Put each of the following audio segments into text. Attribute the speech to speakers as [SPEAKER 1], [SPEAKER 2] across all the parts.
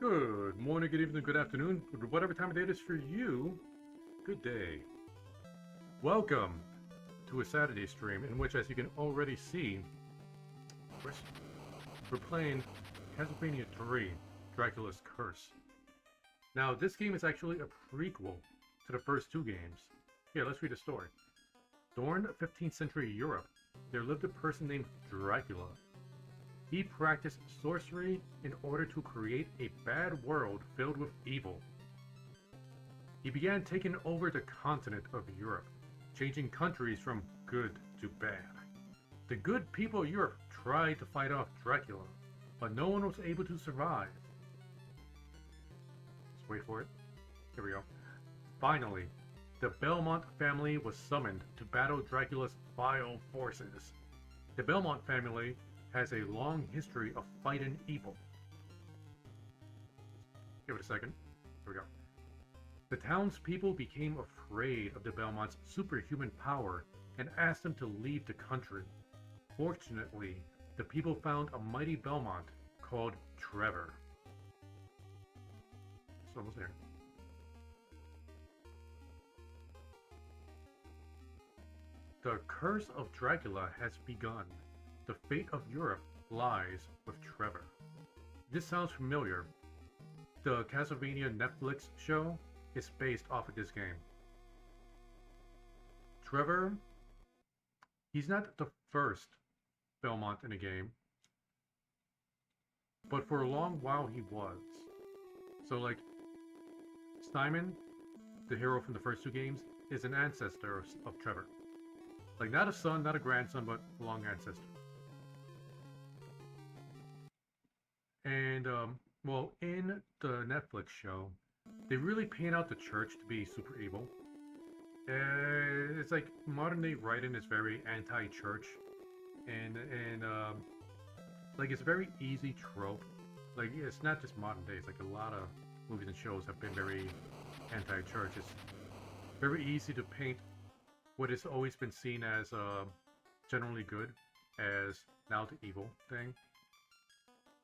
[SPEAKER 1] Good morning, good evening, good afternoon, whatever time of day it is for you. Good day. Welcome to a Saturday stream in which, as you can already see, we're playing Castlevania 3, Dracula's Curse. Now, this game is actually a prequel to the first two games. Here, let's read the story. During 15th century Europe, there lived a person named Dracula. He practiced sorcery in order to create a bad world filled with evil. He began taking over the continent of Europe, changing countries from good to bad. The good people of Europe tried to fight off Dracula, but no one was able to survive. Let's wait for it. Here we go. Finally, the Belmont family was summoned to battle Dracula's vile forces. The Belmont family has a long history of fighting evil. Give it a second. Here we go. The townspeople became afraid of the Belmont's superhuman power and asked them to leave the country. Fortunately, the people found a mighty Belmont called Trevor. It's almost there. The curse of Dracula has begun. The fate of Europe lies with Trevor. This sounds familiar. The Castlevania Netflix show is based off of this game. Trevor, he's not the first Belmont in a game, but for a long while he was. So like, Simon, the hero from the first two games, is an ancestor of Trevor. Like, not a son, not a grandson, but a long ancestor. And, well, in the Netflix show, they really paint out the church to be super evil. It's like modern day writing is very anti-church, and like it's a very easy trope. Like, it's not just modern days. Like, a lot of movies and shows have been very anti-church. It's very easy to paint what has always been seen as generally good as now the evil thing.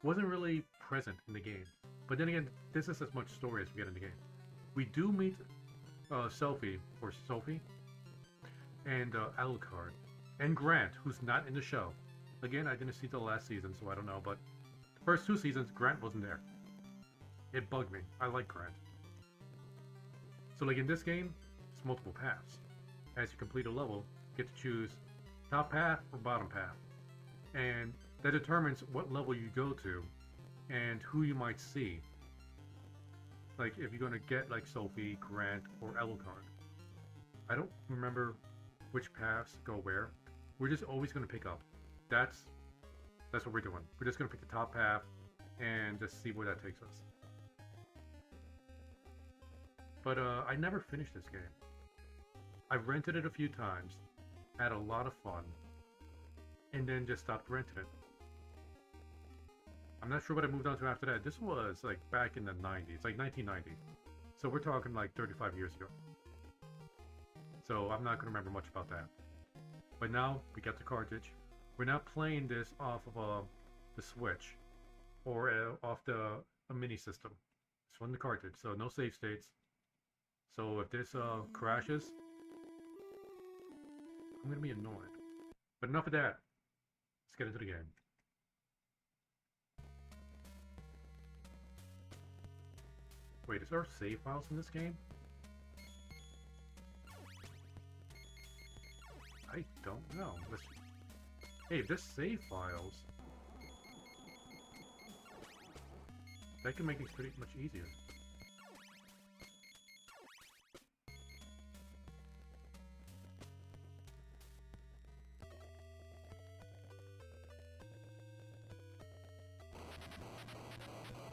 [SPEAKER 1] Wasn't really present in the game. But then again, this is as much story as we get in the game. We do meet Sophie, and Alucard, and Grant, who's not in the show. Again, I didn't see the last season, so I don't know, but the first two seasons, Grant wasn't there. It bugged me. I like Grant. So like in this game, it's multiple paths. As you complete a level, you get to choose top path or bottom path. And that determines what level you go to and who you might see. Like if you're going to get like Sophie, Grant, or Alucard. I don't remember which paths go where. We're just always going to pick up. That's what we're doing. We're just going to pick the top path and just see where that takes us. But I never finished this game. I rented it a few times, had a lot of fun, and then just stopped renting it. I'm not sure what I moved on to after that. This was like back in the 90s, like 1990. So we're talking like 35 years ago. So I'm not going to remember much about that. But now we got the cartridge. We're not playing this off of the Switch or off a mini system. It's on the cartridge, so no save states. So if this crashes, I'm going to be annoyed. But enough of that. Let's get into the game. Wait, is there save files in this game? I don't know. Hey, if there's save files, that can make things pretty much easier.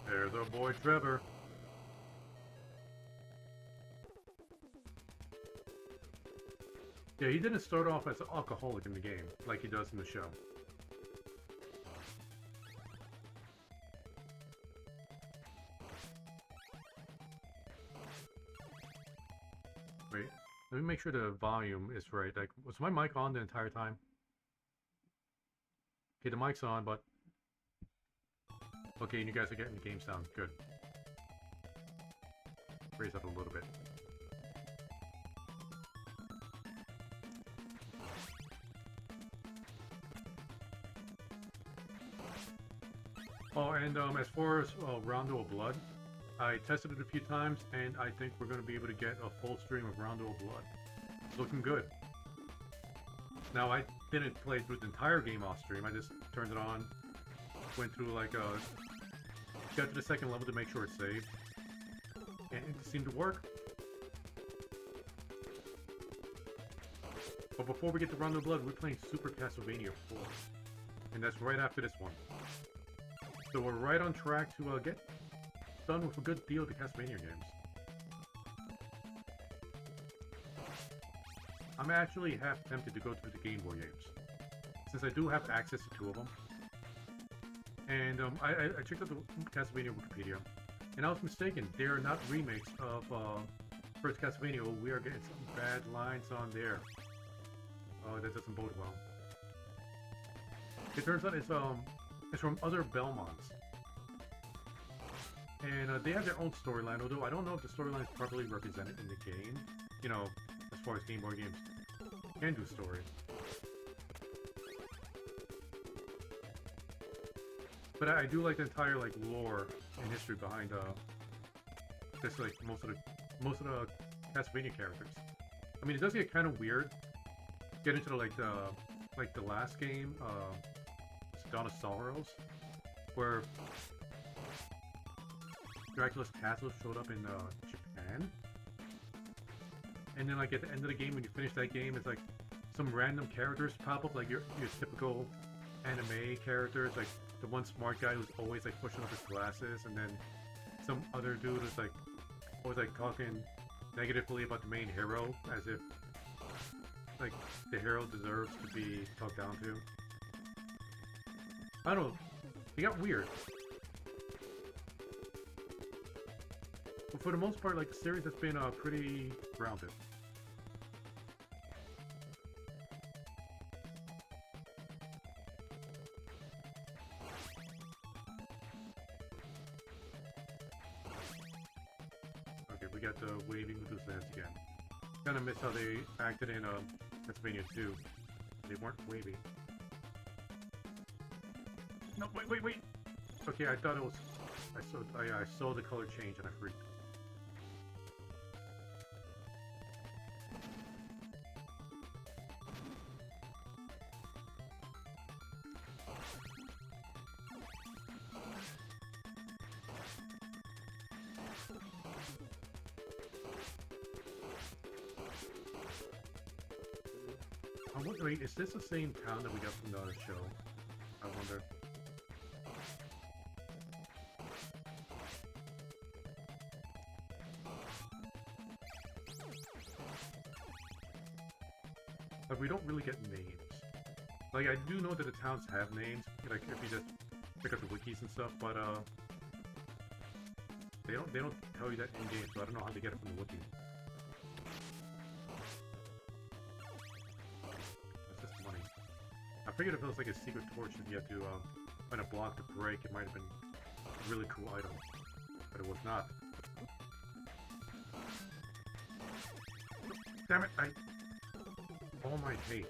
[SPEAKER 1] There's our boy Trevor. Yeah, he didn't start off as an alcoholic in the game, like he does in the show. Wait, let me make sure the volume is right. Like, was my mic on the entire time? Okay, the mic's on, but... Okay, and you guys are getting the game sound. Good. raise that a little bit. Oh, and as far as Rondo of Blood, I tested it a few times, and I think we're going to be able to get a full stream of Rondo of Blood. It's looking good. Now, I didn't play through the entire game off stream. I just turned it on, went through like got to the second level to make sure it's saved, and it seemed to work. But before we get to Rondo of Blood, we're playing Super Castlevania 4, and that's right after this one. So we're right on track to get done with a good deal of the Castlevania games. I'm actually half tempted to go through the Game Boy games, since I do have access to 2 of them. And I checked out the Castlevania Wikipedia, and I was mistaken. They are not remakes of first Castlevania. Oh, we are getting some bad lines on there. Oh, that doesn't bode well. It turns out it's from other Belmonts. And they have their own storyline, although I don't know if the storyline is properly represented in the game. You know, as far as Game Boy games can do story. But I do like the entire like lore and history behind just like most of the Castlevania characters. I mean, it does get kind of weird. Get into the last game, Dawn of Sorrows, where Dracula's castle showed up in Japan, and then like at the end of the game, when you finish that game, it's like some random characters pop up, like your typical anime characters, like the one smart guy who's always like pushing up his glasses, and then some other dude who's like always like talking negatively about the main hero, as if like the hero deserves to be talked down to. I don't know. It got weird. But for the most part, like, the series has been pretty grounded. Okay, we got the waving with those hands again. Kinda miss how they acted in Castlevania 2. They weren't wavy. No, wait! Okay, I thought it was... I saw the color change and I freaked. Wait, is this the same town that we got from the show? I wonder. Like, we don't really get names. Like, I do know that the towns have names, like, if you just pick up the wikis and stuff, but, they don't tell you that in-game, so I don't know how to get it from the wiki. That's just money. I figured if it was like a secret torch that you had to, find a block to break, it might have been a really cool item. But it was not. Damn it, all my hate.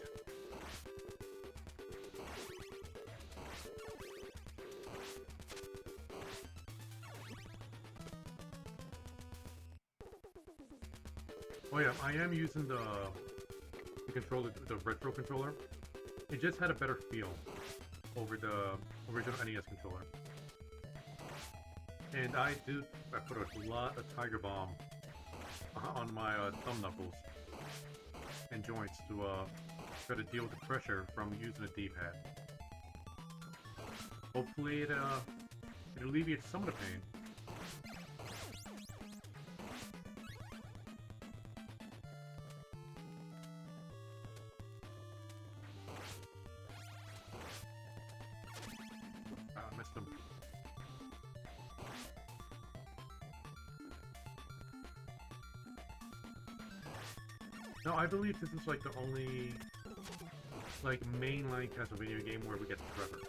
[SPEAKER 1] Oh yeah, I am using the controller, the retro controller. It just had a better feel over the original NES controller. And I put a lot of Tiger Bomb on my thumb knuckles and joints to try to deal with the pressure from using a D-pad. Hopefully it alleviates some of the pain. I missed him. No, I believe this is like the only like mainline Castlevania game where we get Trevor.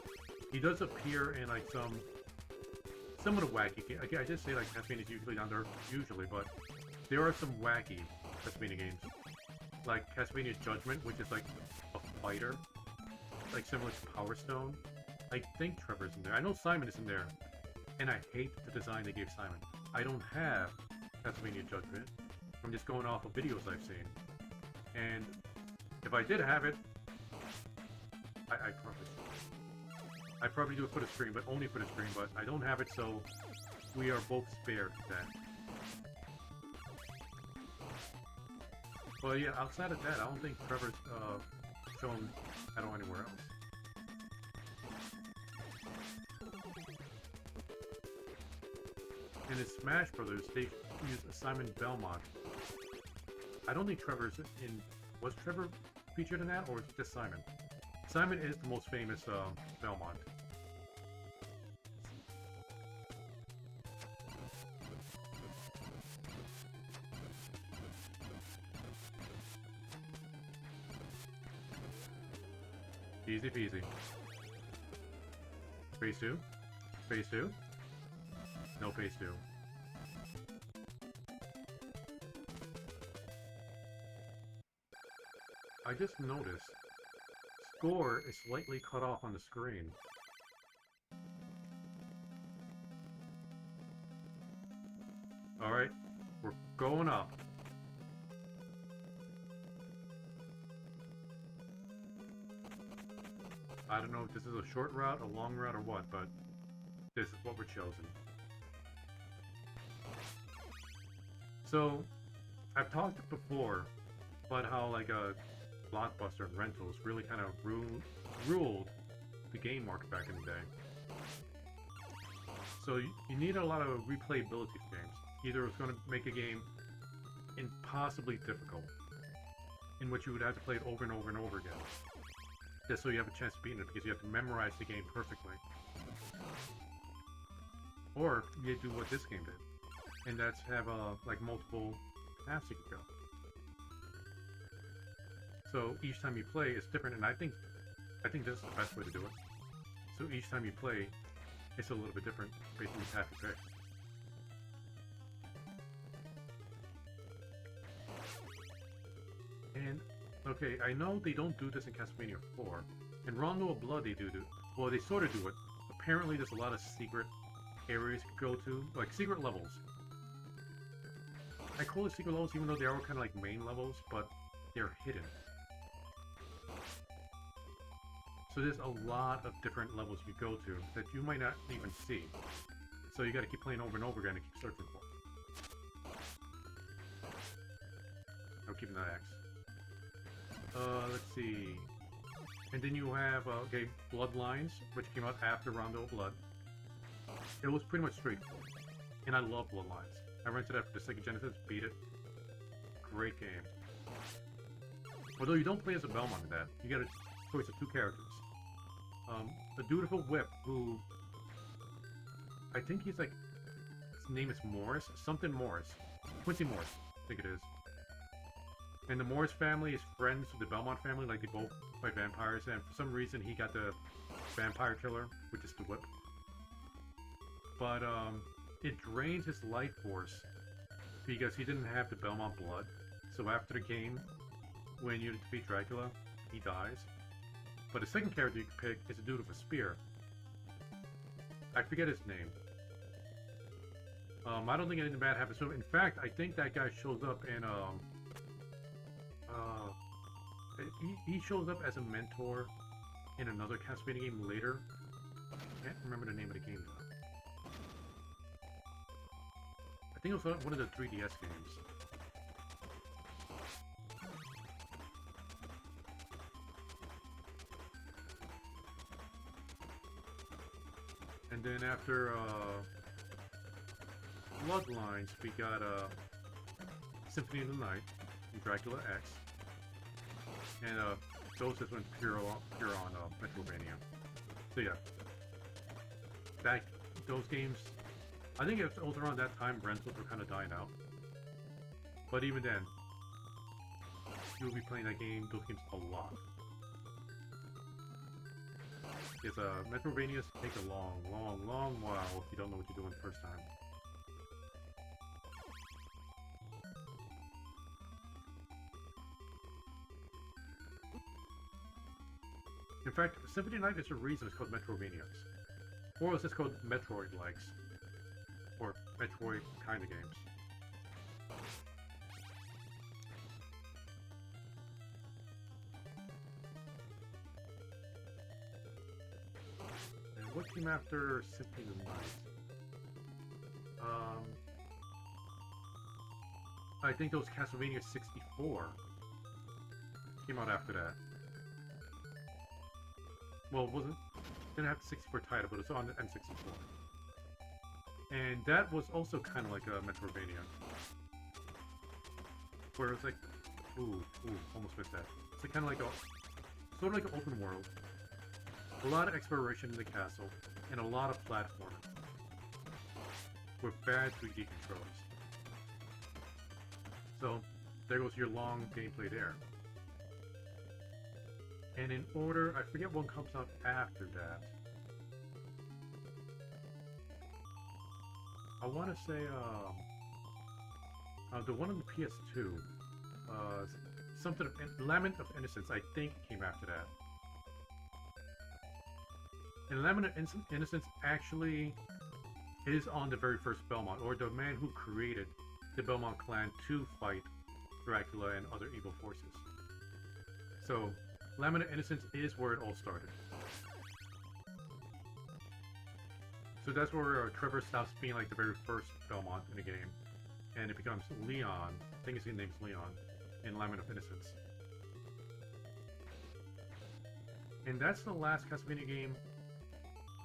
[SPEAKER 1] He does appear in like some some of the wacky games. I just say like Castlevania is usually down there, but there are some wacky Castlevania games. Like Castlevania's Judgment, which is like a fighter. Like similar to Power Stone. I think Trevor's in there. I know Simon is in there. And I hate the design they gave Simon. I don't have Castlevania Judgment. I'm just going off of videos I've seen. And if I did have it, I'd probably do it for the stream, but only for the stream, but I don't have it, so we are both spared that. But yeah, outside of that, I don't think Trevor's shown at all anywhere else. And in Smash Brothers, they used Simon Belmont. I don't think Trevor's in... Was Trevor featured in that, or is it just Simon? Simon is the most famous Belmont. Easy peasy. Phase 2? Phase 2? No phase 2. I just noticed score is slightly cut off on the screen. Alright, we're going up. I don't know if this is a short route, a long route, or what, but this is what we're chosen. So, I've talked before about how like a Blockbuster and rentals really kind of ruled the game market back in the day. So you need a lot of replayability for games. Either it's going to make a game impossibly difficult, in which you would have to play it over and over and over again, just so you have a chance of beating it, because you have to memorize the game perfectly. Or you do what this game did, and that's have like multiple paths you can go. So each time you play, it's different, and I think this is the best way to do it. So each time you play, it's a little bit different based on the path you pick. And okay, I know they don't do this in Castlevania 4. In Rondo of Blood, they do. Well, they sort of do it. Apparently, there's a lot of secret areas you can go to, like secret levels. I call it secret levels, even though they are kind of like main levels, but they're hidden. So there's a lot of different levels you go to that you might not even see. So you gotta keep playing over and over again and keep searching for. I'm keeping that axe. Let's see. And then you have, okay, Bloodlines, which came out after Rondo of Blood. It was pretty much straightforward. And I love Bloodlines. I rented it for the Sega Genesis, beat it. Great game. Although you don't play as a Belmont in that, you get a choice of two characters. The Dutiful Whip, who... I think he's like... His name is Morris? Something Morris. Quincy Morris, I think it is. And the Morris family is friends with the Belmont family, like they both fight vampires, and for some reason he got the vampire killer, which is the Whip. But, it drains his life force because he didn't have the Belmont blood. So after the game, when you defeat Dracula, he dies. But the second character you can pick is a dude with a spear. I forget his name. I don't think anything bad happens to him. In fact, I think that guy shows up in, he shows up as a mentor in another Castlevania game later. I can't remember the name of the game though. I think it was one of the 3DS games. And then after Bloodlines, we got Symphony of the Night and Dracula X. And those just went pure on Metroidvania. So yeah, those games, I think it was around that time rentals were kind of dying out. But even then, you'll be playing those games a lot. is Metroidvanias take a long, long, long while if you don't know what you're doing the first time. In fact, Symphony Night is a reason it's called Metroidvanias. Or it's just called Metroid-likes. Or Metroid kind of games. And what came after Symphony of the Night? I think those Castlevania 64 came out after that. Well, it didn't have the 64 title, but it's on the N64. And that was also kind of like a Metroidvania. Where it's like, almost missed that. It's like kind of like sort of like an open world. A lot of exploration in the castle, and a lot of platforming. With bad 3D controls. So, there goes your long gameplay there. And in order, I forget what comes out after that. I want to say, the one on the PS2, something of Lament of Innocence, I think came after that. And Lament of Innocence actually is on the very first Belmont, or the man who created the Belmont clan to fight Dracula and other evil forces. So, Lament of Innocence is where it all started. So that's where Trevor stops being like the very first Belmont in the game, and it becomes Leon. I think his name's Leon in Lament of Innocence. And that's the last Castlevania game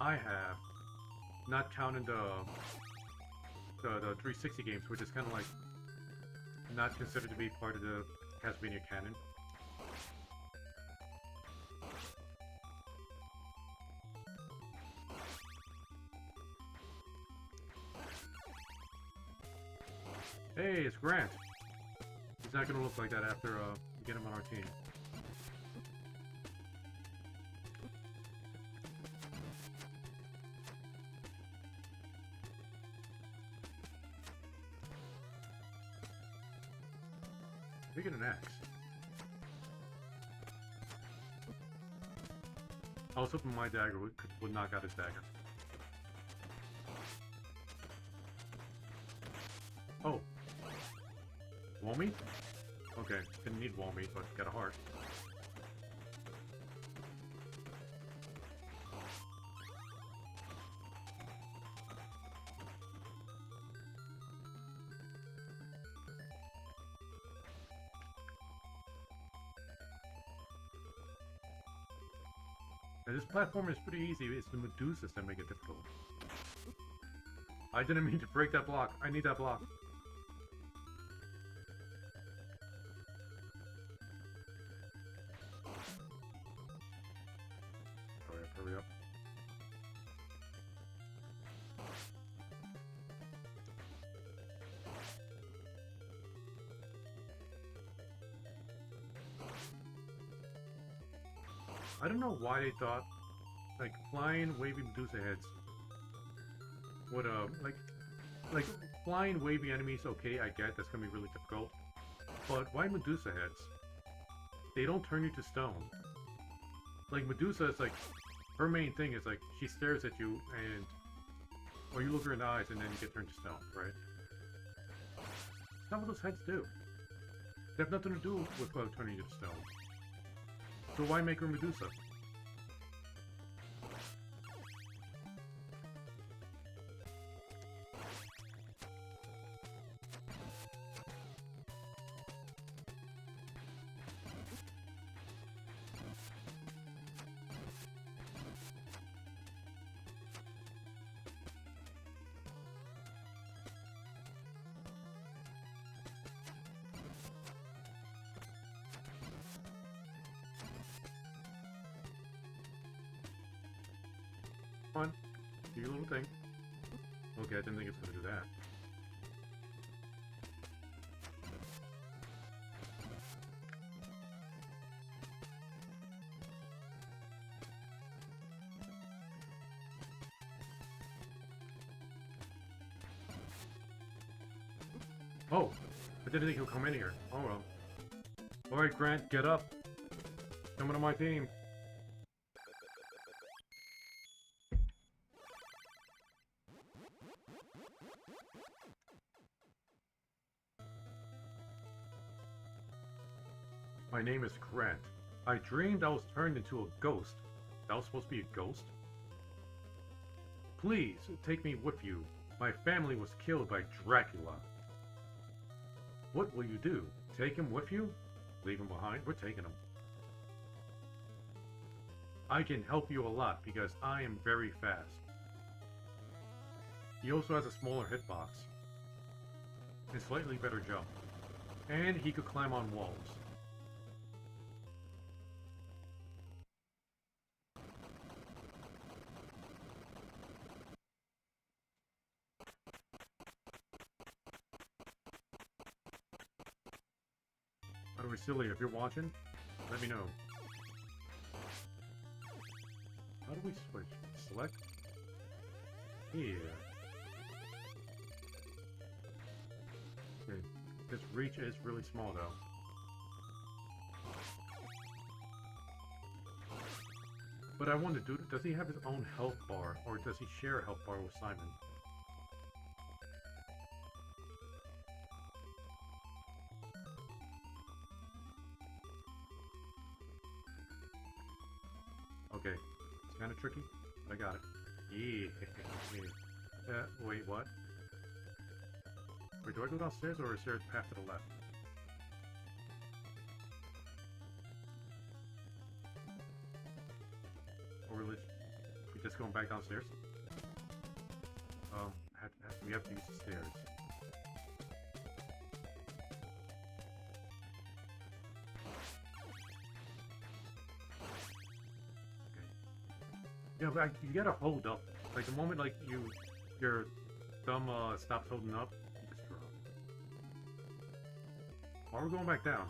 [SPEAKER 1] I have, not counting the 360 games, which is kind of like not considered to be part of the Castlevania canon. Hey, it's Grant. He's not gonna look like that after we get him on our team. We get an axe. I was hoping my dagger would knock out his dagger. Oh. Walmy? Okay, didn't need Walmy, but got a heart. And this platform is pretty easy, it's the Medusas that make it difficult. I didn't mean to break that block, I need that block. Hurry up. I don't know why they thought, like, flying wavy Medusa heads would, like, flying wavy enemies, okay, I get, that's gonna be really difficult. But why Medusa heads? They don't turn you to stone. Like, Medusa is like, her main thing is like, she stares at you and, or you look her in the eyes and then you get turned to stone, right? That's not what those heads do. They have nothing to do with turning you to stone. So why make her Medusa? Come on, do your little thing. Okay, I didn't think it's gonna do that. Oh, I didn't think he'll come in here. Oh well. Alright, Grant, get up. Coming to my team. My name is Grant. I dreamed I was turned into a ghost. That was supposed to be a ghost? Please, take me with you. My family was killed by Dracula. What will you do? Take him with you? Leave him behind? We're taking him. I can help you a lot because I am very fast. He also has a smaller hitbox. And slightly better jump. And he could climb on walls. By the way, Silly, if you're watching, let me know. How do we switch? Select? Here. Okay. This reach is really small, though. But I wonder, does he have his own health bar, or does he share a health bar with Simon? Okay, it's kind of tricky, but I got it. Yeah. Wait, what? Wait, do I go downstairs, or is there a path to the left? Or we just going back downstairs? We have to use the stairs. Yeah, but you gotta hold up. Like, the moment, like, your thumb, stops holding up, you just drop. Why are we going back down?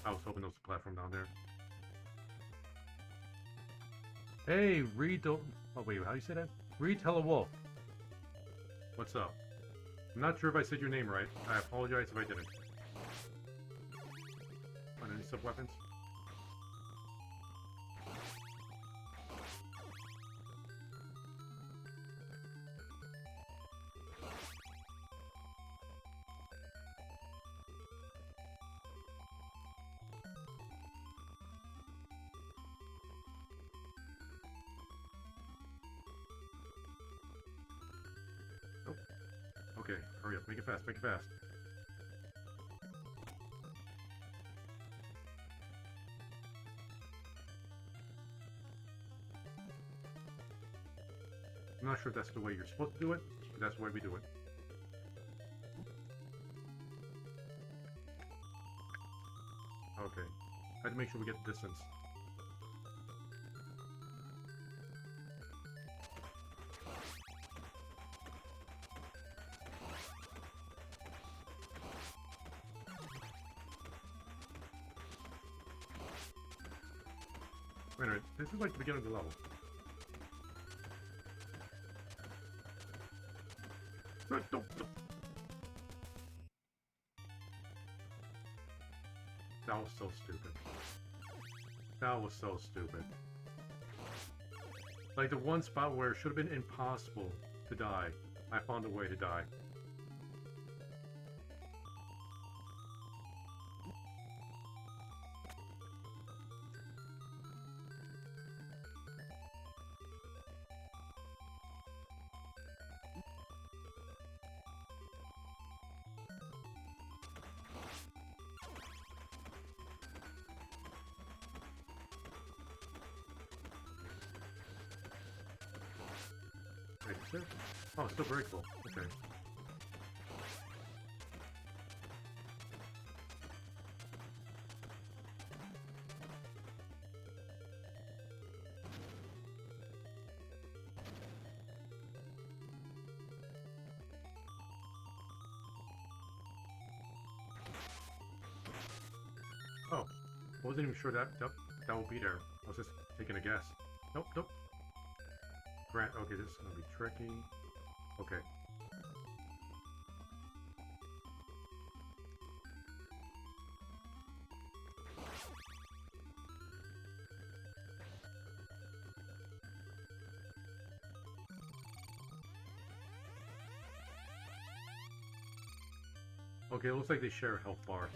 [SPEAKER 1] I was hoping there was a platform down there. Hey, read the... Oh, wait, how do you say that? Read Hello Wolf. What's up? I'm not sure if I said your name right. I apologize if I didn't. On any sub-weapons? Okay, hurry up, make it fast, make it fast. I'm not sure if that's the way you're supposed to do it, but that's the way we do it. Okay, I had to make sure we get the distance. Wait a minute, this is like the beginning of the level. That was so stupid. That was so stupid. Like the one spot where it should have been impossible to die, I found a way to die. Wait, is there? Oh, it's still breakable. Okay. wasn't even sure that would be there. I was just taking a guess. Nope, nope. Grant, okay, this is gonna be tricky. Okay. Okay, it looks like they share a health bar.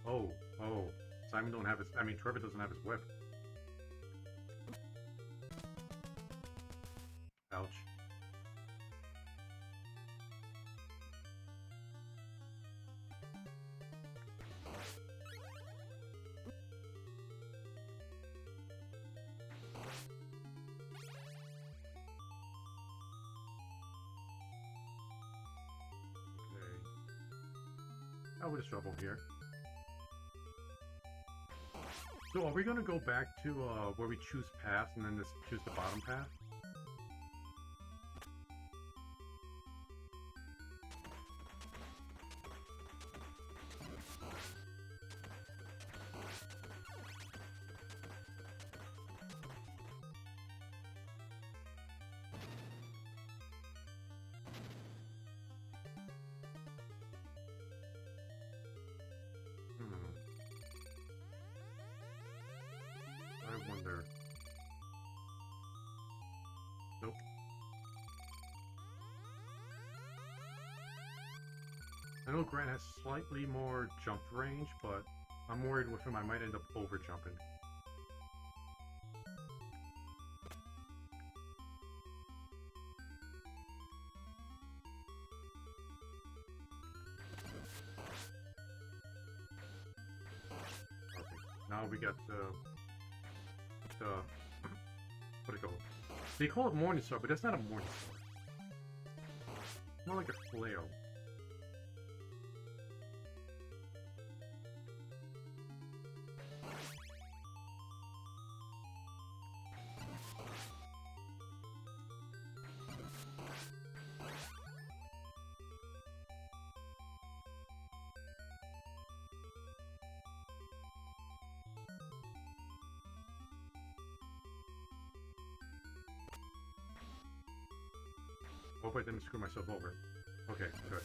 [SPEAKER 1] Oh, oh. Simon don't have his... I mean, Trevor doesn't have his whip. Ouch. Okay. What is trouble here? So are we gonna go back to where we choose paths and then just choose the bottom path? I wonder. Nope. I know Grant has slightly more jump range, but I'm worried with him I might end up over jumping. Okay, now we got the what do you call it? They call it Morning Star, but that's not a Morning Star. It's more like a flail. Hope I didn't screw myself over. Okay, good.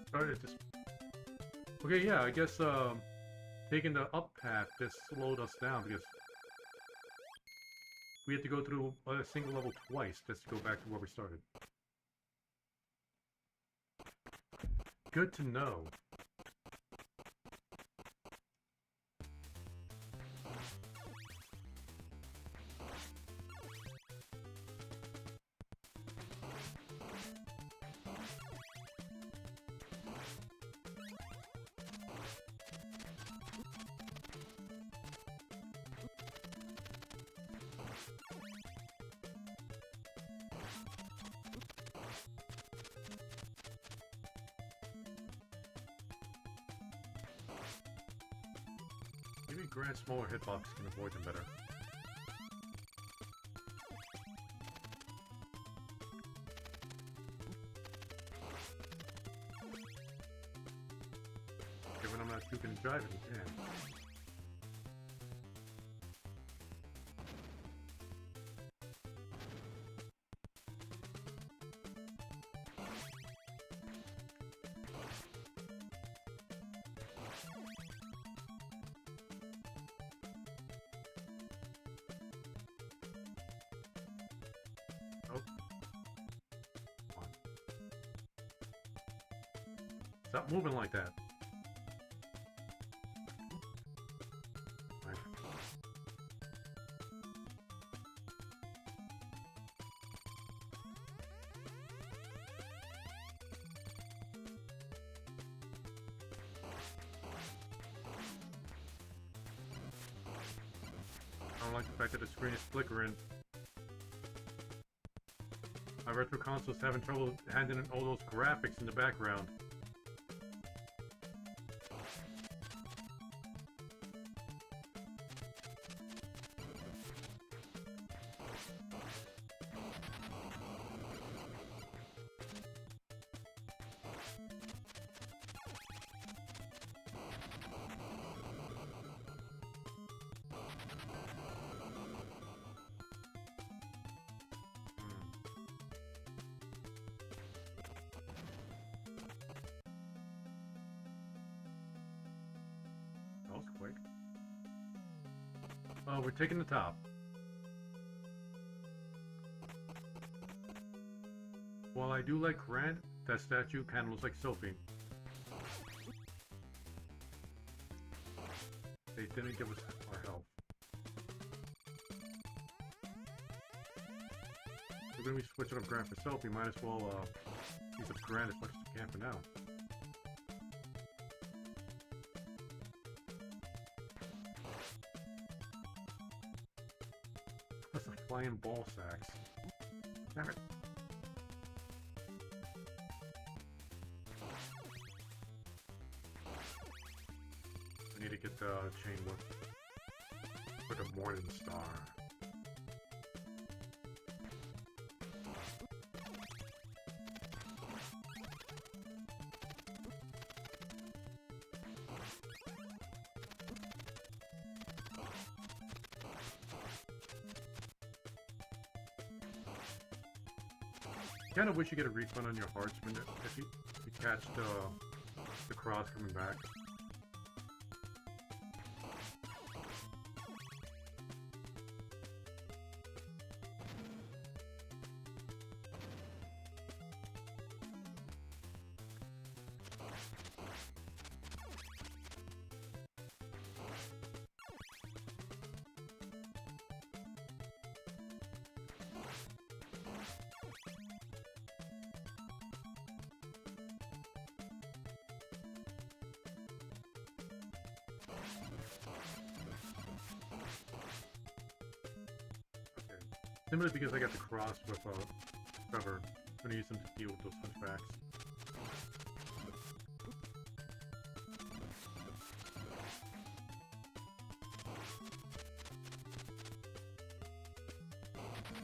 [SPEAKER 1] Started just... Okay, yeah, I guess taking the up path just slowed us down because we had to go through a single level twice just to go back to where we started. Good to know. Maybe Grant's smaller hitbox can avoid them better. Given I'm not juking and driving, he can. Oh. Come on. Stop moving like that. Right. I don't like the fact that the screen is flickering. My retro console's having trouble handling all those graphics in the background. was quick. Oh, we're taking the top. While I do like Grant, that statue kind of looks like Sophie. They didn't give us our health. We're going to be switching up Grant for Sophie. Might as well use up Grant as much as we can for now. That's a flying ball sacks. Damn it. I need to get the chain with the morning star. Kind of wish you get a refund on your hearts when if you catch the cross coming back. Simply because I got the cross with Trevor, I'm going to use them to deal with those hunchbacks.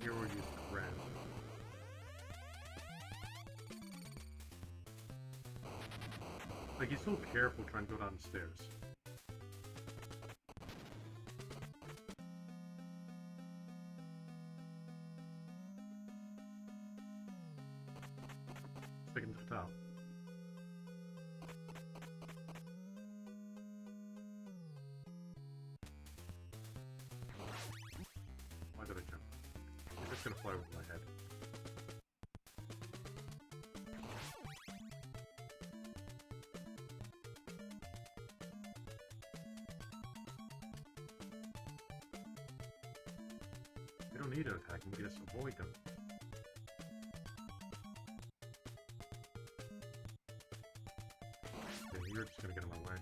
[SPEAKER 1] Here we'll use Grant. Like, he's so careful trying to go down the stairs. Sticking to the top. Why did I jump? He's just gonna fly over my head. We don't need to attack him, we just avoid them. You're just gonna get in my way.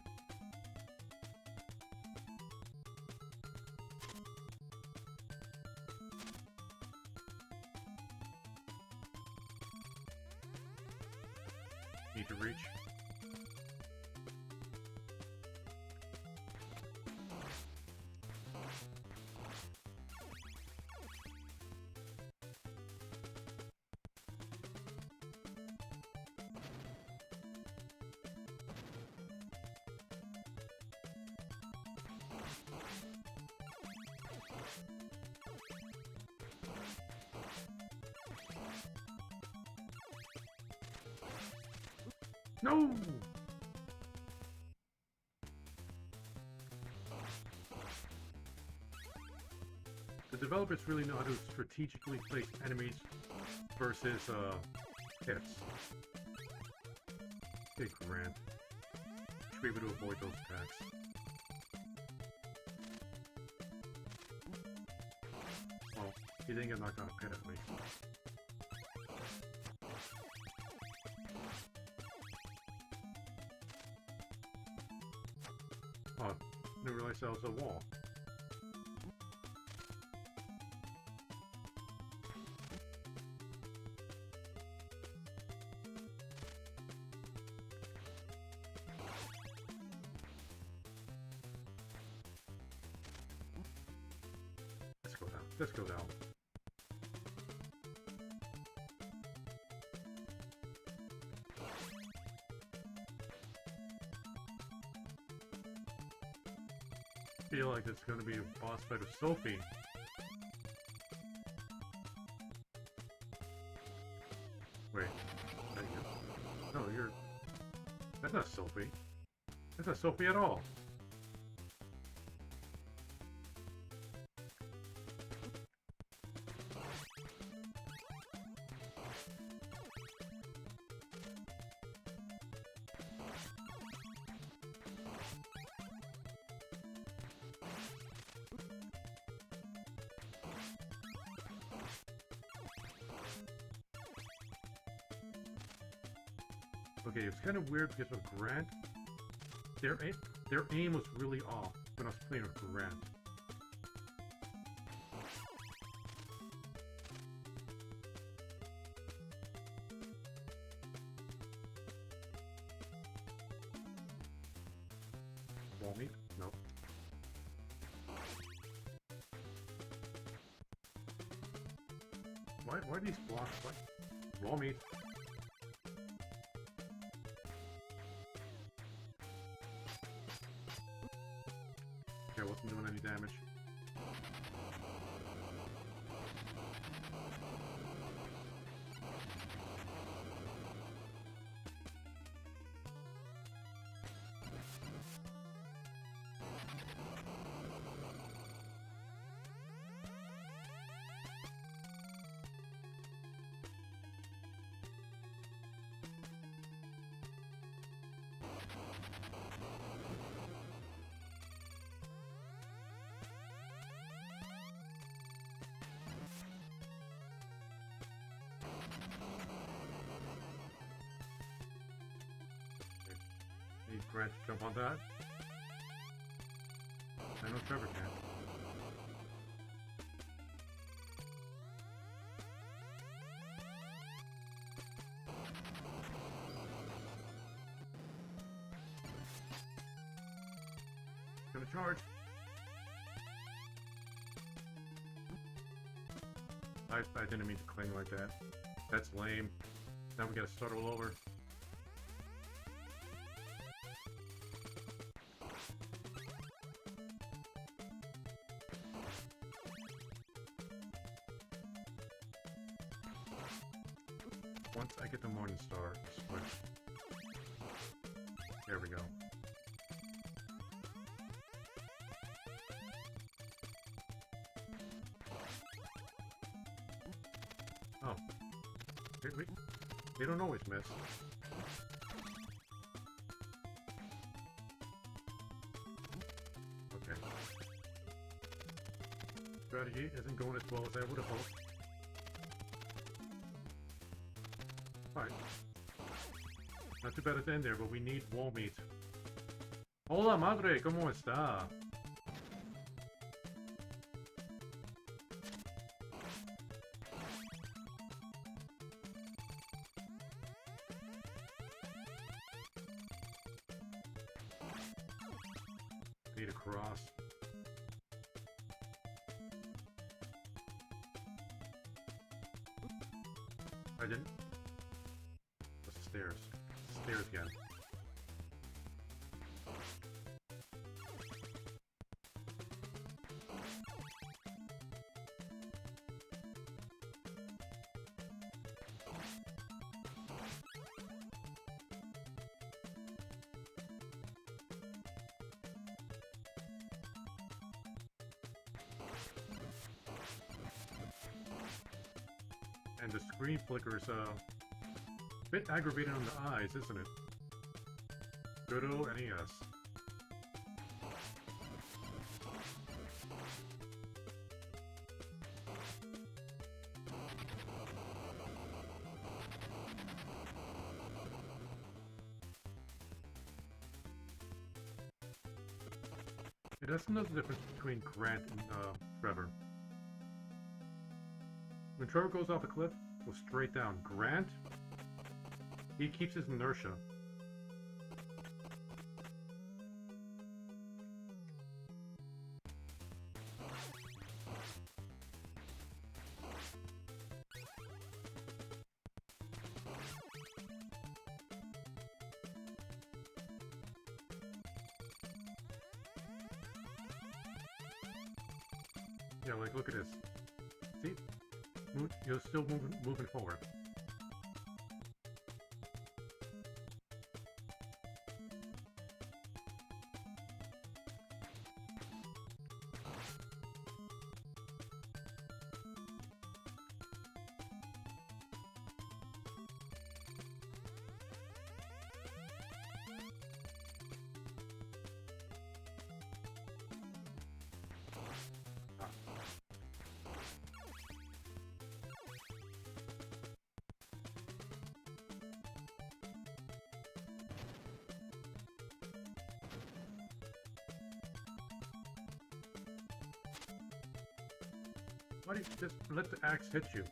[SPEAKER 1] Need to reach. No! The developers really know how to strategically place enemies versus hits. Big Grant. Should be able to avoid those attacks. Well, he didn't get knocked out of pit at least. Oh, I didn't realize that was a wall. Let's go down. Let's go down. I feel like it's going to be a boss fight with Sophie. Wait. No, you're... That's not Sophie. That's not Sophie at all. Okay, it's kind of weird because with Grant, their aim was really off when I was playing with Grant. Wall meat? Nope. Why are these blocks? What? Wall meat. Okay, I wasn't doing any damage. Need Grant to jump on that. I know Trevor can. Gonna charge. I didn't mean to cling like that. That's lame. Now we gotta start all over. Once I get the Morning Star, switch. There we go. Oh. They don't always miss. Okay. Strategy isn't going as well as I would have hoped. Alright. Not too bad at the end there, but we need wall meat. Hola madre, ¿cómo está? Need a cross. I didn't. The stairs. Stairs again. And the screen flickers, a bit aggravating on the eyes, isn't it? Good old NES. Yeah, that's another difference between Grant and Trevor. When Trevor goes off a cliff, goes straight down. Grant, he keeps his inertia. Yeah, like look at this. See? You're still moving forward. Why do you just let the axe hit you?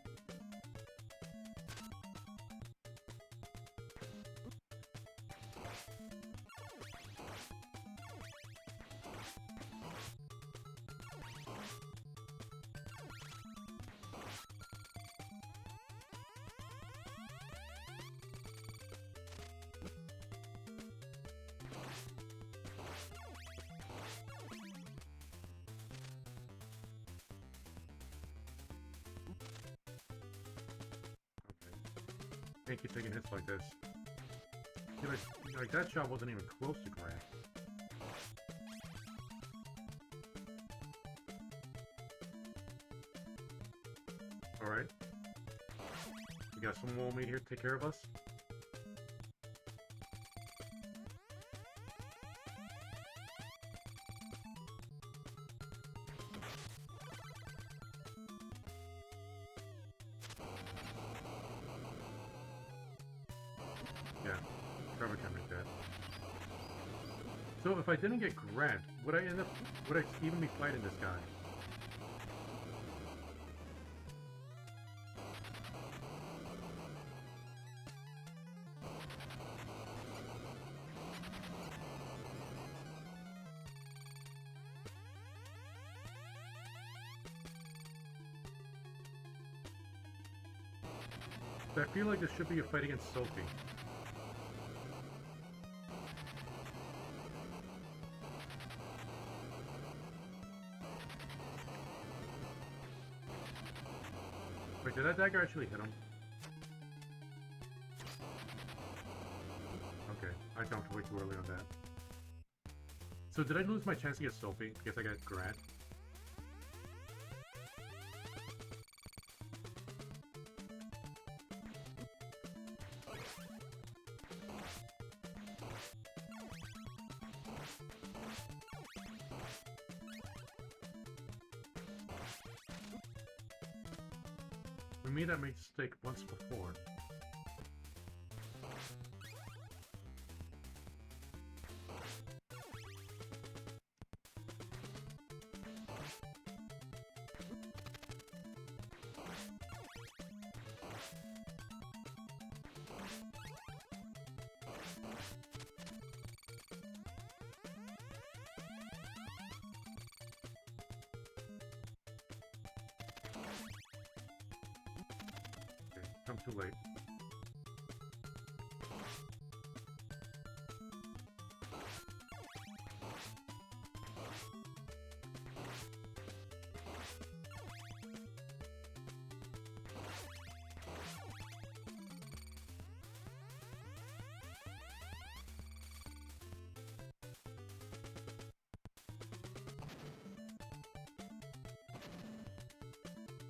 [SPEAKER 1] Can't keep taking hits like this. Like that shot wasn't even close to Grant. Alright. We got someone over here to take care of us. Yeah, Trevor can make that. So if I didn't get Grant, would I even be fighting this guy? I feel like this should be a fight against Sophie. Wait, did that dagger actually hit him? Okay, I jumped way too early on that. So did I lose my chance to get Sophie because I got Grant? We made that mistake once before. I'm too late.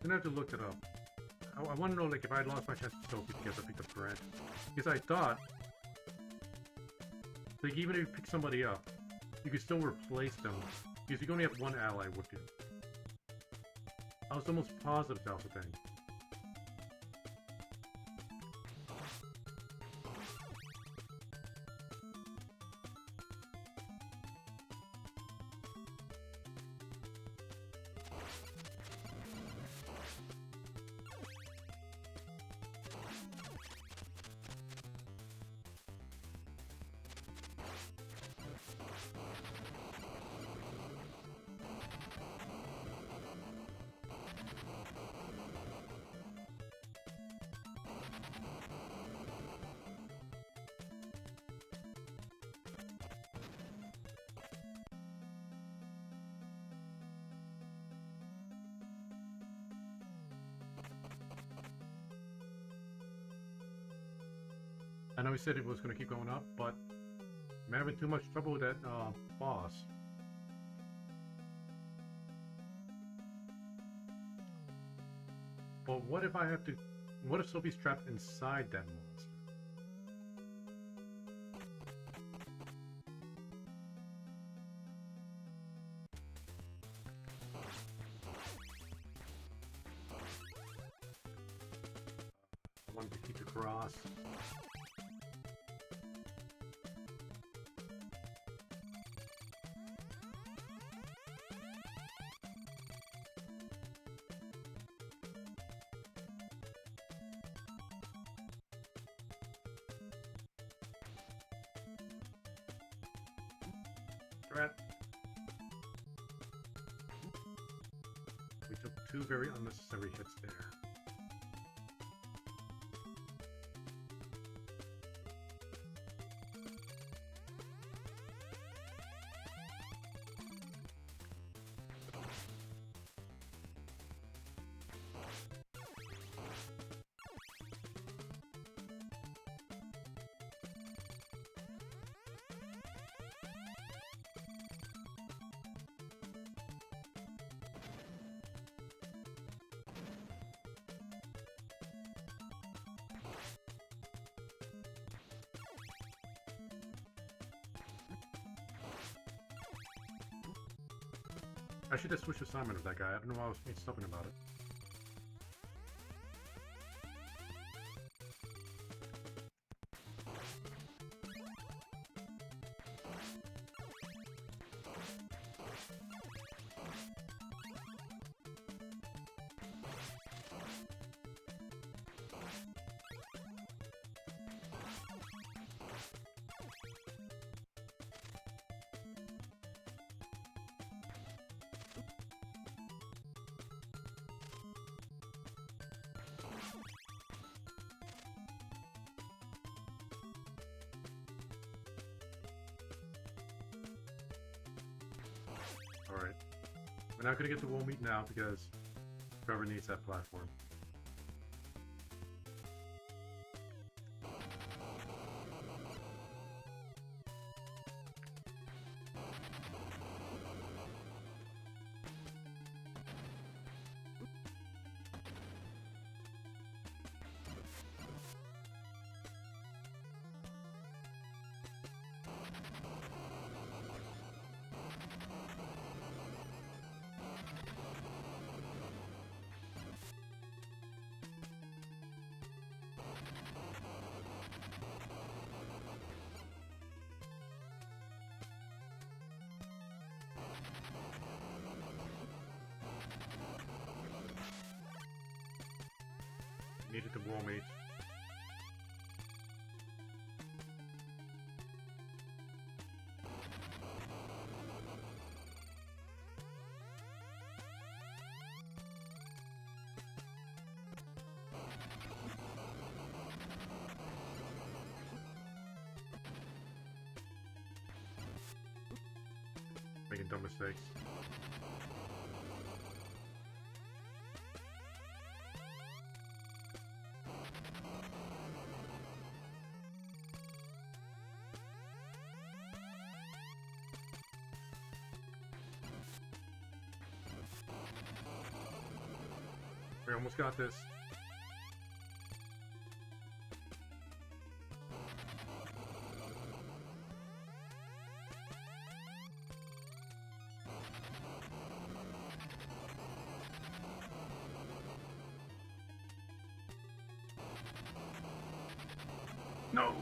[SPEAKER 1] Gonna have to look it up. I want to know, like, if I had lost my chance to Sophie because I picked up Grant. Because I thought, like, even if you pick somebody up, you could still replace them. Because you can only have one ally with you. I was almost positive that was the thing. I know he said it was going to keep going up, but I'm having too much trouble with that boss. But what if I have to... What if Sophie's trapped inside that monster? I wanted to keep the cross. Rat. We took 2 very unnecessary hits there. I should have switched assignment of that guy. I don't know why I was being stubborn about it. Alright. We're not gonna get the wool meat now because Trevor needs that platform. Needed the wool meat. Making dumb mistakes. We almost got this. No!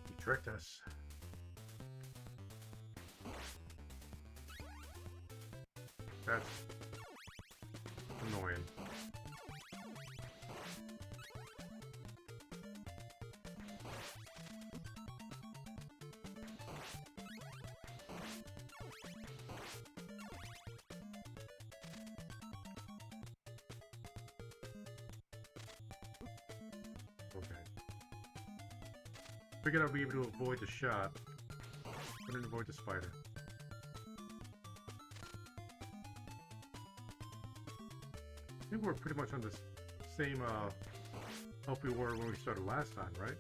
[SPEAKER 1] He tricked us. That's annoying. Okay. Figured I'd be able to avoid the shot. Couldn't avoid the spider. I think we're pretty much on the same health we were when we started last time, right?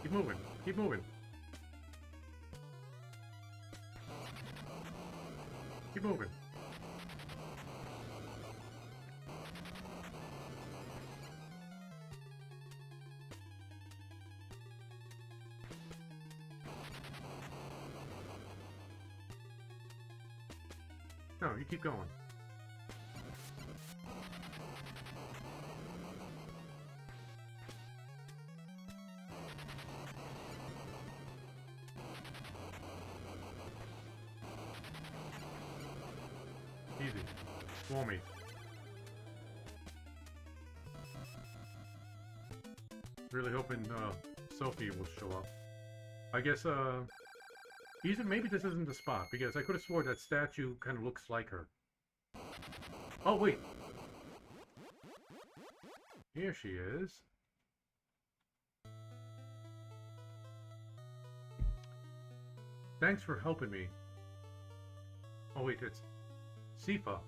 [SPEAKER 1] Keep moving. Keep moving. Keep moving. No, you keep going. Easy. Swarmy. Really hoping Sophie will show up. I guess maybe this isn't the spot, because I could have sworn that statue kind of looks like her. Oh wait! Here she is. Thanks for helping me. Oh wait, it's Sifa.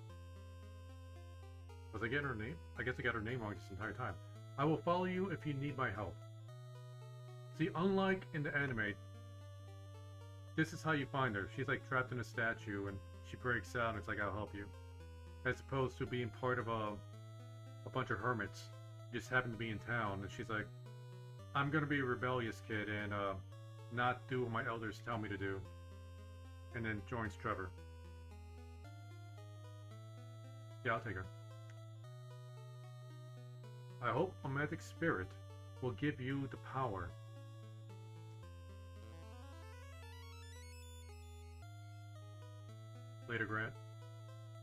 [SPEAKER 1] Was I getting her name? I guess I got her name wrong this entire time. I will follow you if you need my help. See, unlike in the anime, this is how you find her. She's like trapped in a statue and she breaks out and it's like, I'll help you. As opposed to being part of a bunch of hermits. Just happen to be in town and she's like, I'm gonna be a rebellious kid and not do what my elders tell me to do. And then joins Trevor. Yeah, I'll take her. I hope a magic spirit will give you the power. Later, Grant.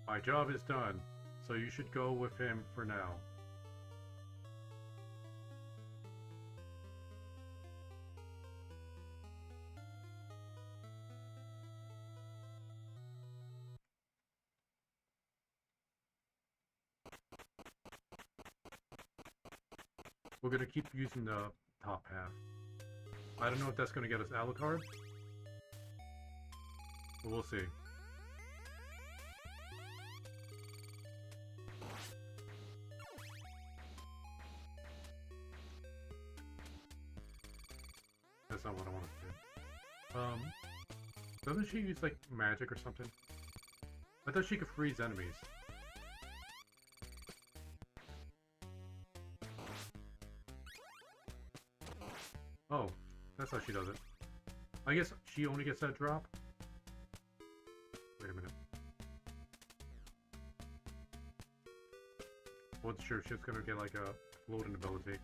[SPEAKER 1] My job is done, so you should go with him for now. We're gonna keep using the top half. I don't know if that's gonna get us Alucard, but we'll see. That's not what I wanted to do. Doesn't she use like magic or something? I thought she could freeze enemies. Oh, that's how she does it. I guess she only gets that drop? Wait a minute. Wasn't sure if she was gonna get like a floating ability.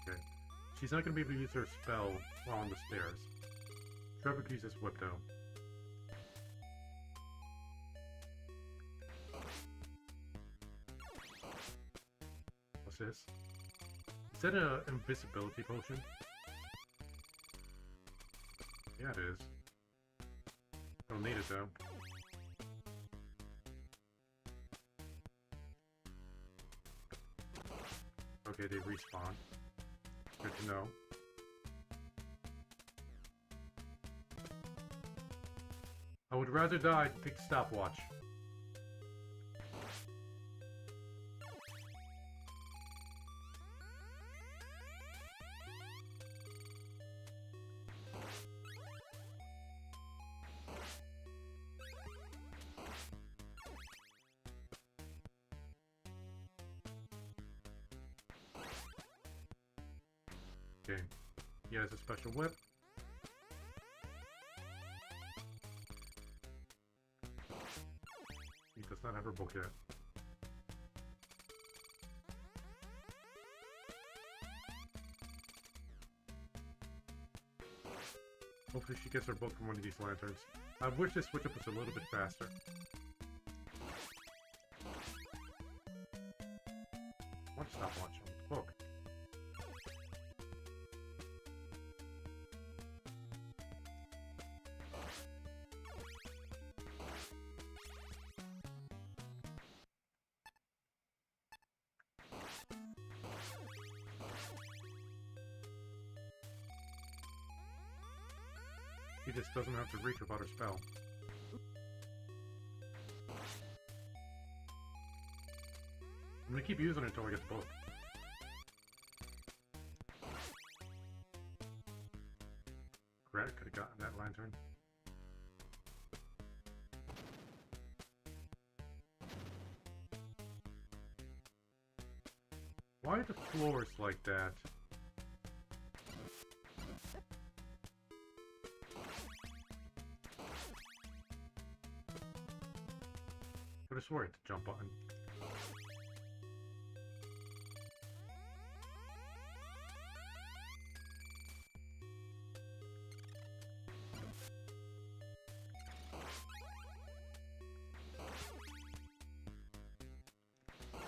[SPEAKER 1] Okay. She's not going to be able to use her spell while on the stairs. Trevor can use his whip though. What's this? Is that an invisibility potion? Yeah, it is. Don't need it though. Okay, they respawn. Good to know. I would rather die than take a stopwatch. Okay, he has a special whip. He does not have her book yet. Hopefully she gets her book from one of these lanterns. I wish this switch up was a little bit faster. One stopwatch on the book. He just doesn't have to reach without her spell. I'm gonna keep using it until I get the book. Grant could have gotten that lantern. Why are the floors like that? Could have swore it's a jump button.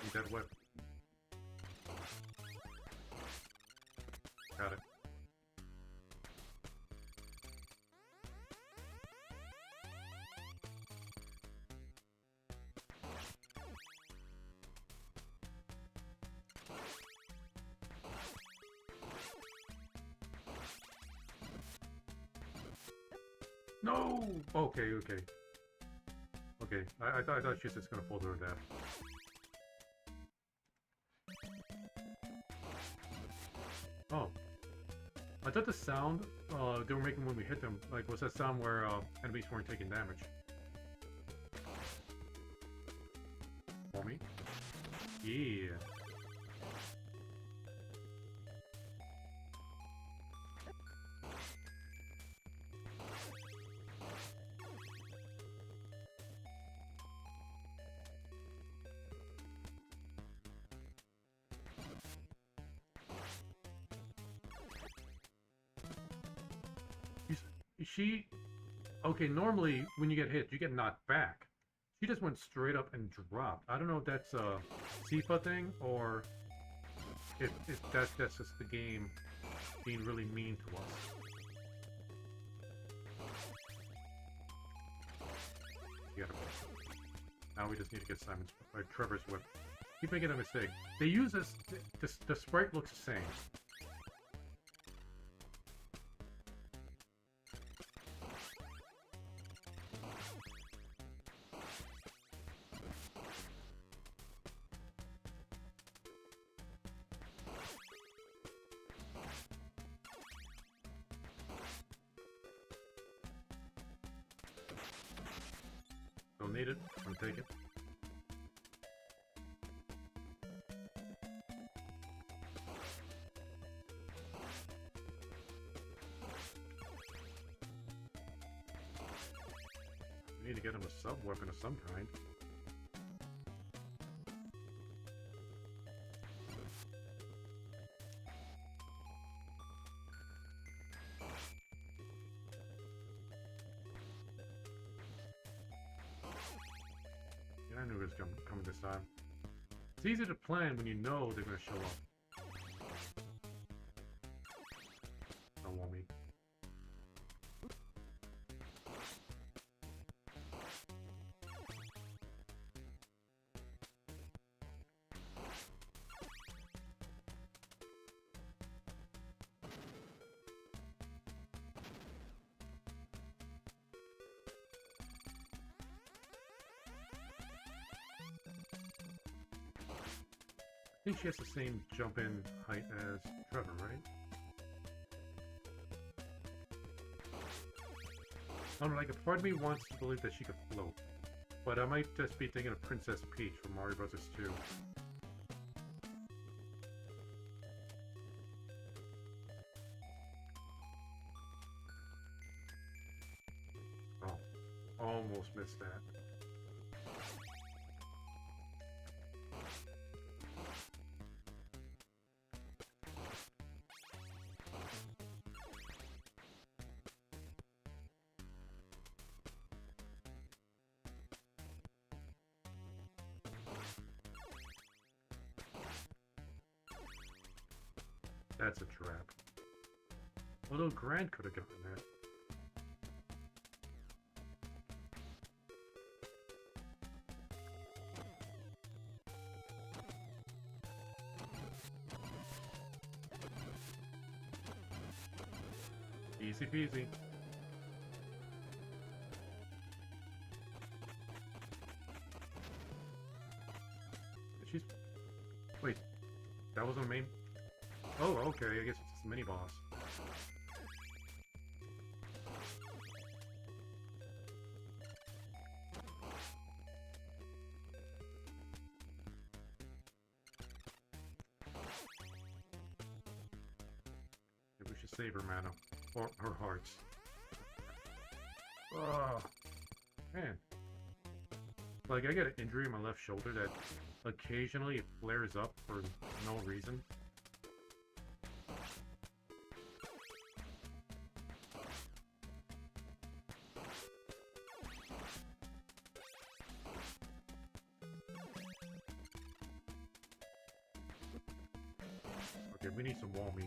[SPEAKER 1] Need that whip. Got it. No! Okay, okay. Okay, I thought she was just gonna fall through that. Oh. I thought the sound they were making when we hit them, like, was that sound where enemies weren't taking damage. For me? Yeah. She... Okay, normally when you get hit, you get knocked back. She just went straight up and dropped. I don't know if that's a Sifa thing, or if that's just the game being really mean to us. You gotta go. Now we just need to get Simon's, Trevor's whip. Keep making a mistake. They use this, the sprite looks the same. Don't need it. I'll take it. We need to get him a sub-weapon of some kind. Yeah, I knew it was coming this time. It's easy to plan when you know they're going to show up. Don't want me. I think she has the same jump-in height as Trevor, right? I don't know, like, a part of me wants to believe that she could float. But I might just be thinking of Princess Peach from Mario Bros. 2. Oh, almost missed that. That's a trap. Although Grant could have gotten that. Easy peasy. She's... Wait, that wasn't a main... Oh, okay, I guess it's just a mini-boss. Maybe we should save her mana. Or her hearts. Oh, man. Like, I get an injury in my left shoulder that occasionally it flares up for no reason. Okay, we need some wall meat.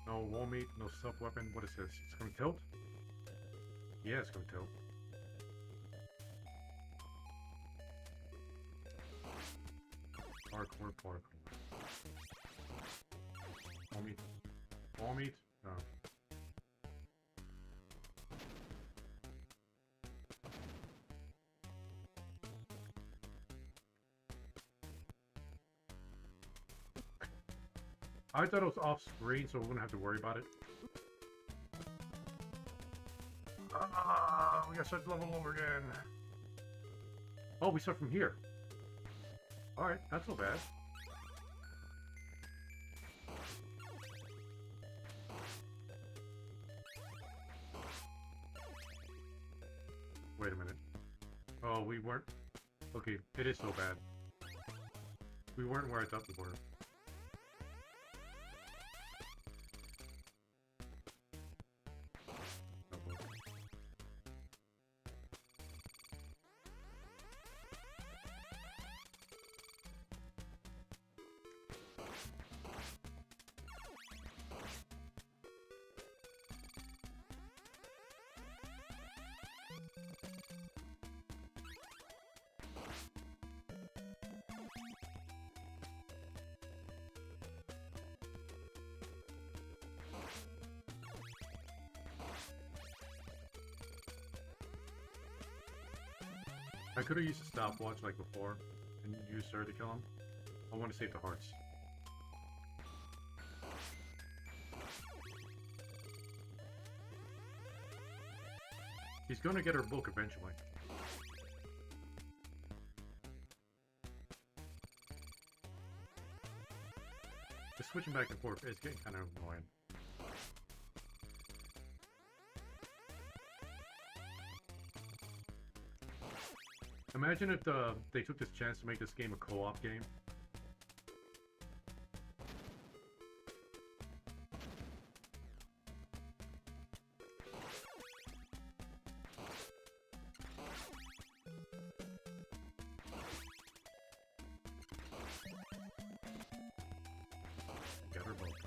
[SPEAKER 1] No wall meat, no sub-weapon. What is this? It's gonna tilt? Yeah, it's gonna tilt. Parkour, parkour. Wall meat. Wall meat? No. I thought it was off screen, so we wouldn't have to worry about it. Ah, we gotta start the level over again. Oh, we start from here. Alright, not so bad. Wait a minute. Oh, we weren't... Okay, it is so bad. We weren't where I thought we were. I could have used a stopwatch like before and used her to kill him. I want to save the hearts. He's gonna get her book eventually. Just switching back and forth is getting kind of annoying. Imagine if they took this chance to make this game a co-op game. Get her both.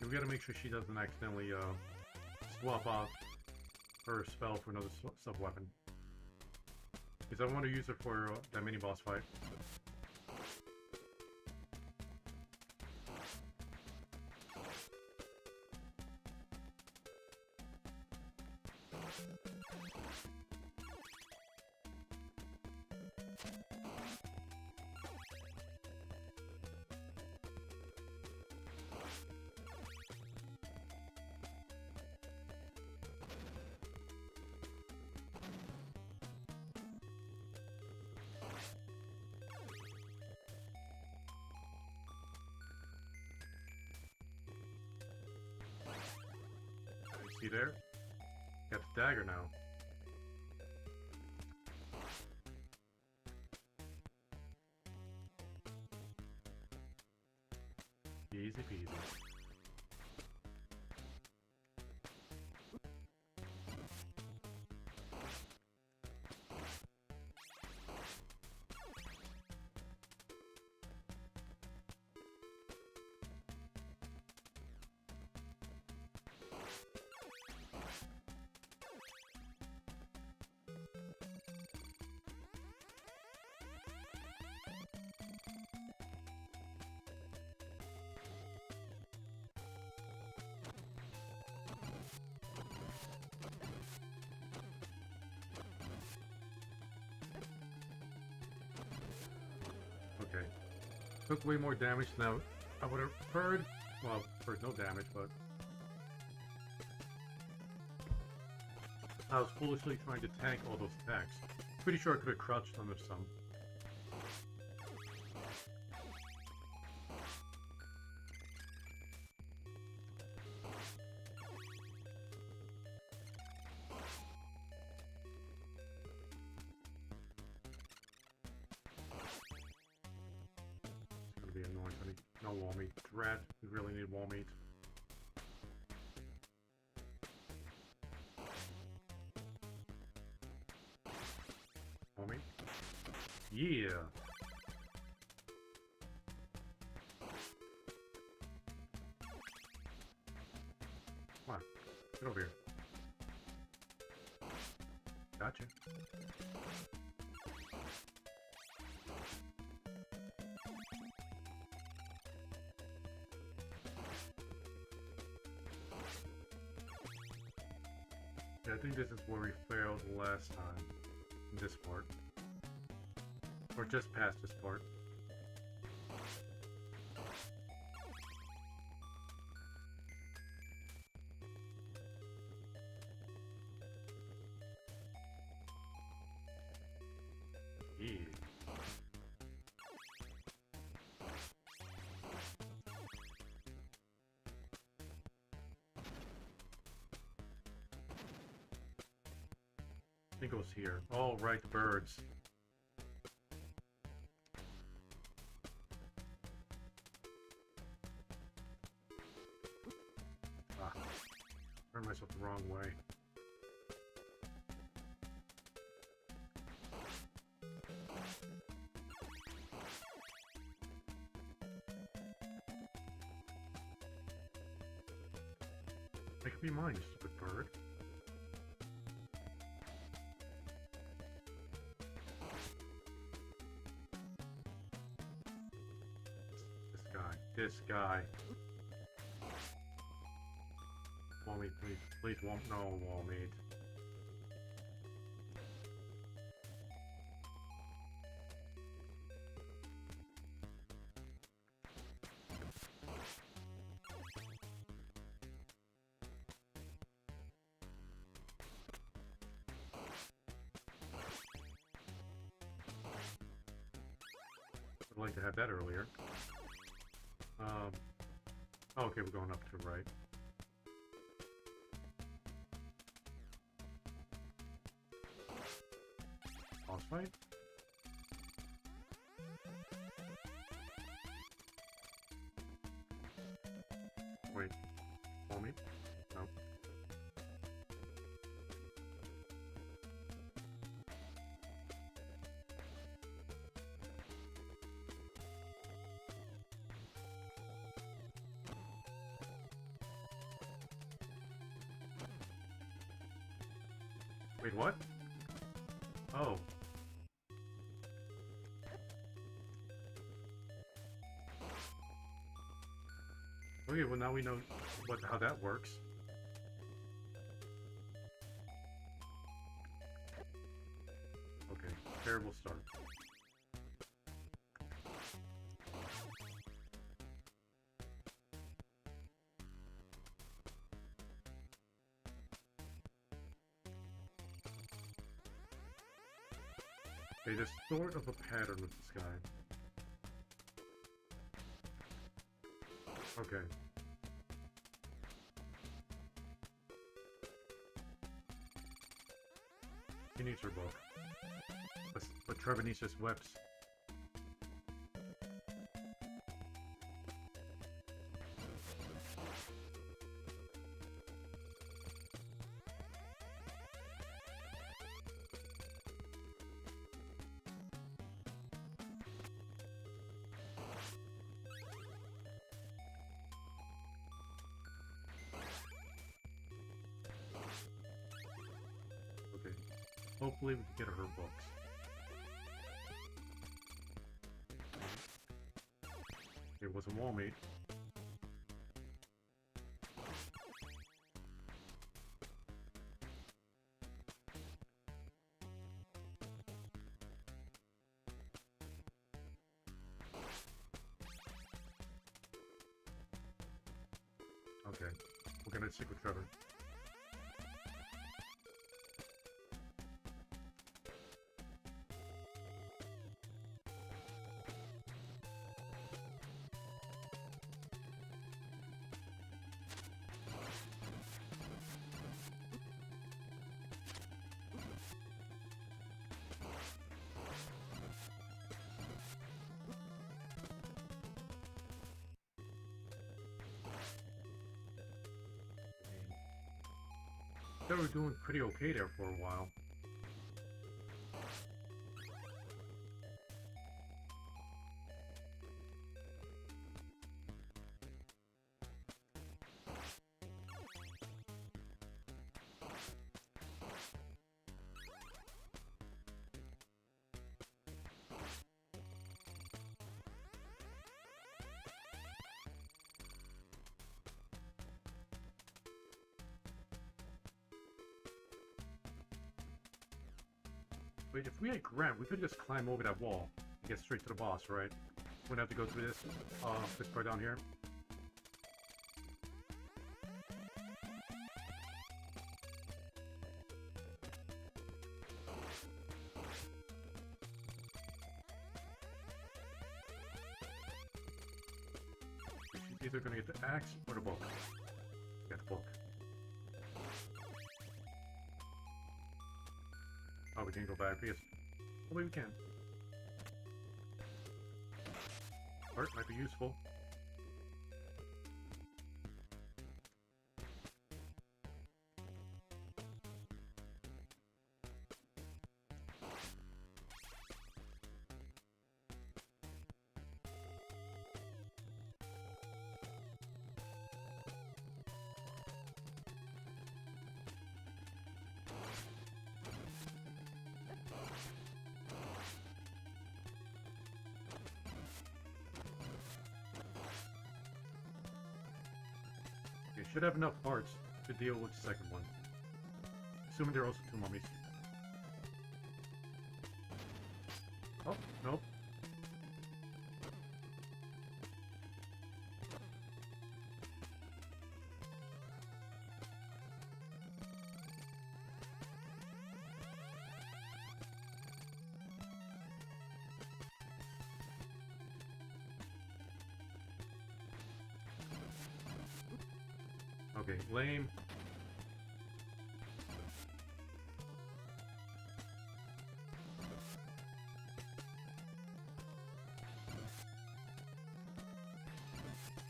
[SPEAKER 1] We gotta make sure she doesn't accidentally swap off her spell for another sub-weapon. Because I want to use it for that mini-boss fight. See there? Got the dagger now. Easy peasy. Took way more damage than I would have preferred. Well, preferred no damage, but I was foolishly trying to tank all those attacks. Pretty sure I could have crouched under some. It's gonna be annoying, honey. No wall meat. Drat, we really need wall meat. Wall meat? Yeah! Come on, get over here. Gotcha. Yeah, I think this is where we failed last time. In this part. Or just past this part. Yeah. I think it was here. Oh, right, the birds. Ah, turned myself the wrong way. Make me mine, you stupid bird. This guy. Wall meat, please. Please, won't. No, wall meat. I'd like to have that earlier. Oh, okay, we're going up to the right. Boss fight? Wait. Wall meat? No. Wait, what? Oh. Okay, well now we know how that works. Okay, terrible start. Okay, there's sort of a pattern with this guy. Okay. He needs her book. But Trevor needs his whips. Hopefully we can get her books. It was a wall meat. Okay. We're gonna stick with Trevor. They were doing pretty okay there for a while. Wait, if we had Grant, we could just climb over that wall and get straight to the boss, right? We wouldn't have to go through this part down here. She's either gonna get the axe or the book. Get the book. Oh, we can go back because... Oh, wait, we can. Art might be useful. Okay, should have enough parts to deal with the second one. Assuming there are also two mummies. Oh, nope. Okay, lame.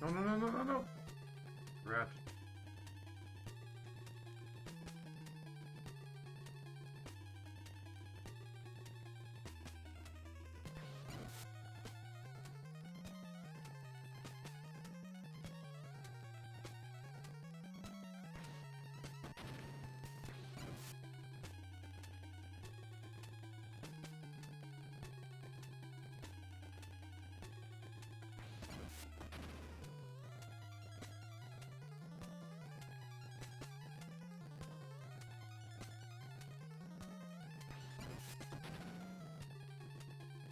[SPEAKER 1] No, no, no, no, no, no! Rat.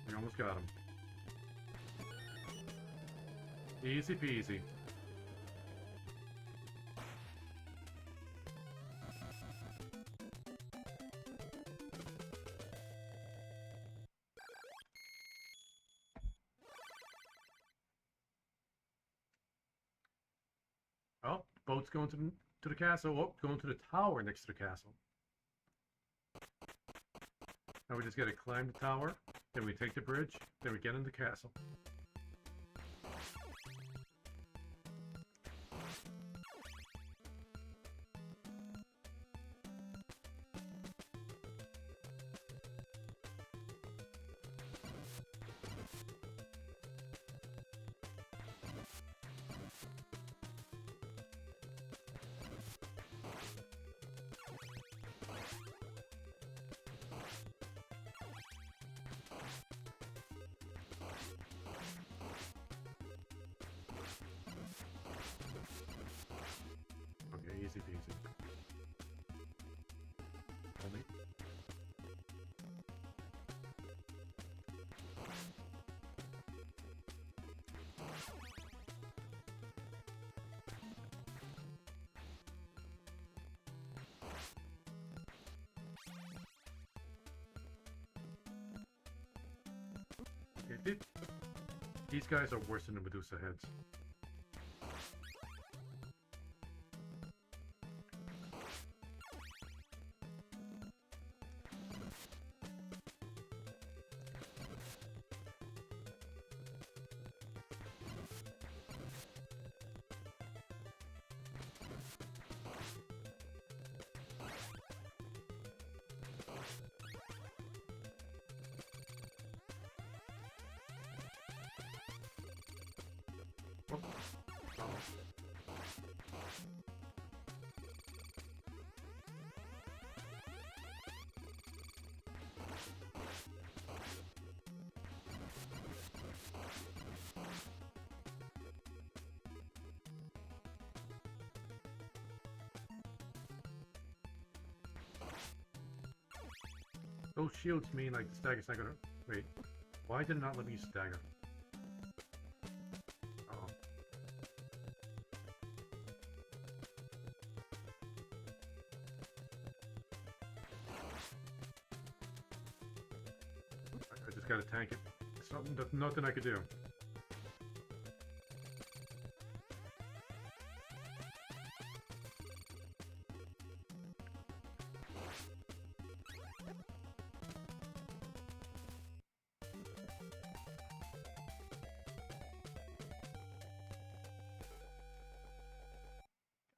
[SPEAKER 1] We almost got him. Easy peasy. Oh, boat's going to the castle. Oh, going to the tower next to the castle. Now we just gotta climb the tower, then we take the bridge, then we get in the castle. These guys are worse than the Medusa heads. Those shields mean like the stagger's not gonna... Wait, why did it not let me use stagger? Oh. I just gotta tank it. Something that's nothing I could do.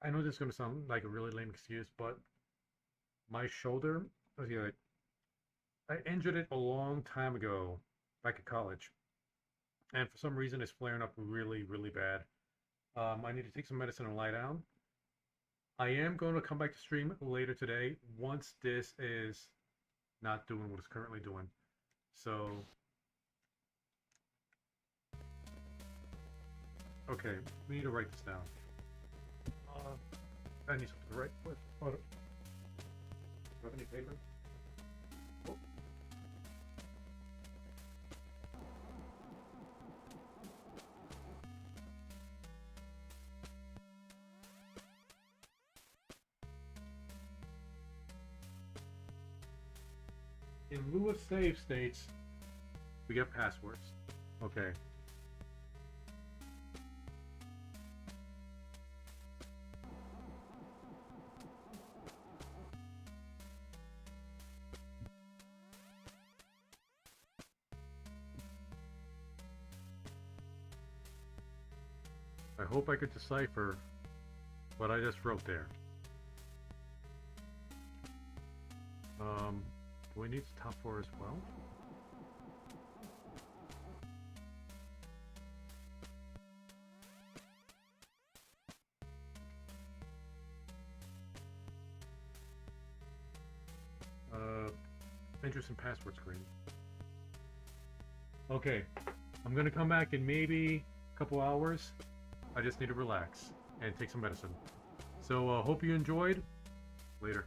[SPEAKER 1] I know this is going to sound like a really lame excuse, but my shoulder, okay, I injured it a long time ago, back at college, and for some reason it's flaring up really, really bad. I need to take some medicine and lie down. I am going to come back to stream later today once this is not doing what it's currently doing. So, okay, we need to write this down. I need something to write with. Do you have any paper? Oh. In lieu of save states, we get passwords. Okay. I hope I could decipher what I just wrote there. Do we need the top 4 as well? Interest in password screen. Okay, I'm gonna come back in maybe a couple hours. I just need to relax and take some medicine. So, hope you enjoyed. Later.